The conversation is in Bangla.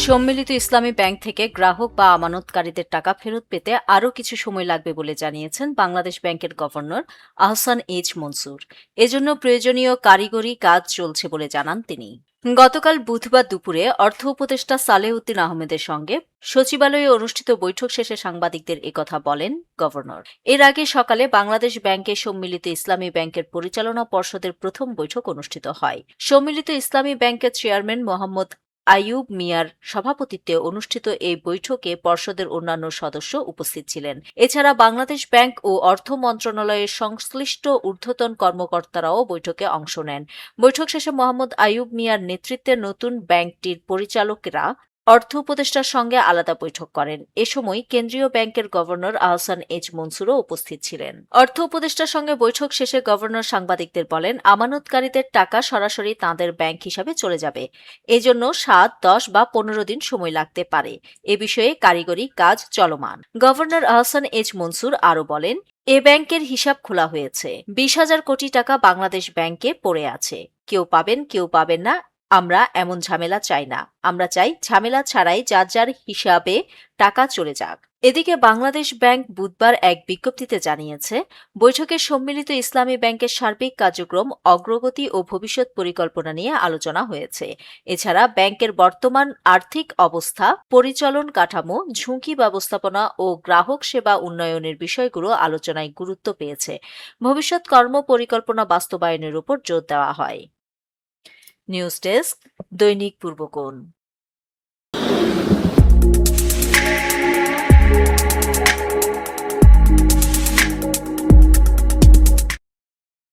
সম্মিলিত ইসলামী ব্যাংক থেকে গ্রাহক বা আমানতকারীদের টাকা ফেরত পেতে আরও কিছু সময় লাগবে বলে জানিয়েছেন বাংলাদেশ ব্যাংকের গভর্নর আহসান এইচ মনসুর। এজন্য প্রয়োজনীয় কারিগরি কাজ চলছে বলে জানান তিনি। গতকাল বুধবার দুপুরে অর্থ উপদেষ্টা সালেহ উদ্দিন আহমেদের সঙ্গে সচিবালয়ে অনুষ্ঠিত বৈঠক শেষে সাংবাদিকদের একথা বলেন গভর্নর। এর আগে সকালে বাংলাদেশ ব্যাংকের সম্মিলিত ইসলামী ব্যাংকের পরিচালনা পর্ষদের প্রথম বৈঠক অনুষ্ঠিত হয়। সম্মিলিত ইসলামী ব্যাংকের চেয়ারম্যান মোহাম্মদ আইয়ুব মিয়ার সভাপতিত্বে অনুষ্ঠিত এই বৈঠকে পর্ষদের অন্যান্য সদস্য উপস্থিত ছিলেন। এছাড়া বাংলাদেশ ব্যাংক ও অর্থ মন্ত্রণালয়ের সংশ্লিষ্ট ঊর্ধ্বতন কর্মকর্তারাও বৈঠকে অংশ নেন। বৈঠক শেষে মোহাম্মদ আইয়ুব মিয়ার নেতৃত্বে নতুন ব্যাংকটির পরিচালকেরা অর্থ উপদেষ্টার সঙ্গে আলাদা বৈঠক করেন। এ সময় কেন্দ্রীয় ব্যাংকের গভর্নর আহসান এইচ মনসুরও উপস্থিত ছিলেন। অর্থ উপদেষ্টার সঙ্গে বৈঠক শেষে গভর্নর সাংবাদিকদের বলেন, আমানতকারীদের টাকা সরাসরি তাঁদের ব্যাংক হিসাবে চলে যাবে। এজন্য 7, 10 বা 15 দিন সময় লাগতে পারে। এ বিষয়ে কারিগরি কাজ চলমান। গভর্নর আহসান এইচ মনসুর আরও বলেন, এ ব্যাংকের হিসাব খোলা হয়েছে। 20,000 কোটি টাকা বাংলাদেশ ব্যাংকে পড়ে আছে। কেউ পাবেন, কেউ পাবেন না। আমরা এমন ঝামেলা চাই না। আমরা চাই ঝামেলা ছাড়াই যার যার হিসাবে টাকা চলে যাক। এদিকে বাংলাদেশ ব্যাংক বুধবার এক বিজ্ঞপ্তিতে জানিয়েছে, বৈঠকে সম্মিলিত ইসলামী ব্যাংকের সার্বিক কার্যক্রম, অগ্রগতি ও ভবিষ্যৎ পরিকল্পনা নিয়ে আলোচনা হয়েছে। এছাড়া ব্যাংকের বর্তমান আর্থিক অবস্থা, পরিচালন কাঠামো, ঝুঁকি ব্যবস্থাপনা ও গ্রাহক সেবা উন্নয়নের বিষয়গুলো আলোচনায় গুরুত্ব পেয়েছে। ভবিষ্যৎ কর্ম পরিকল্পনা বাস্তবায়নের উপর জোর দেওয়া হয়। নিউজ ডেস্ক, দৈনিক পূর্বকোণ।